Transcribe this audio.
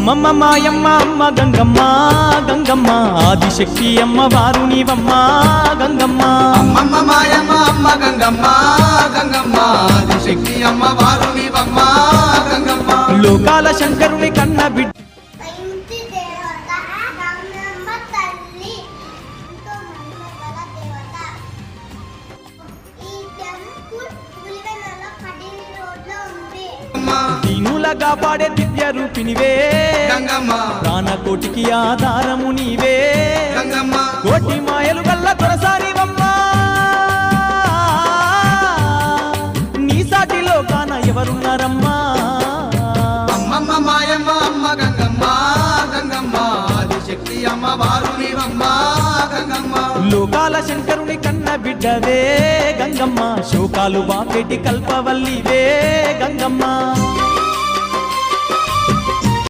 అమ్మమ్మ మాయమ్మ అమ్మ గంగమ్మ గంగమ్మ ఆదిశక్తి అమ్మవారు నీవమ్మ గంగమ్మ అమ్మమ్మ మాయమ్మ అమ్మ గంగమ్మ గంగమ్మ ఆదిశక్తి అమ్మవారు నీవమ్మ గంగమ్మ లోకాల శంకరుని కన్న బిడ్డ దీనులగా పాడే దివ్య రూపినివే గంగమ్మ ప్రాణకోటికి ఆధారము నీవే గంగమ్మ కోటి మాయలు గల్ల దొరసానివమ్మ నీ సాటిలో కాన ఎవరున్నారమ్మా అమ్మమ్మ మాయమ్మ అమ్మ గంగమ్మ గంగమ్మ ఆదిశక్తి అమ్మవారు నీవమ్మ గంగమ్మ లోకాల శంకరుని కన్న బిడ్డవే గంగమ్మ శోకాలు బాపెటి కల్పవల్లివే గంగమ్మ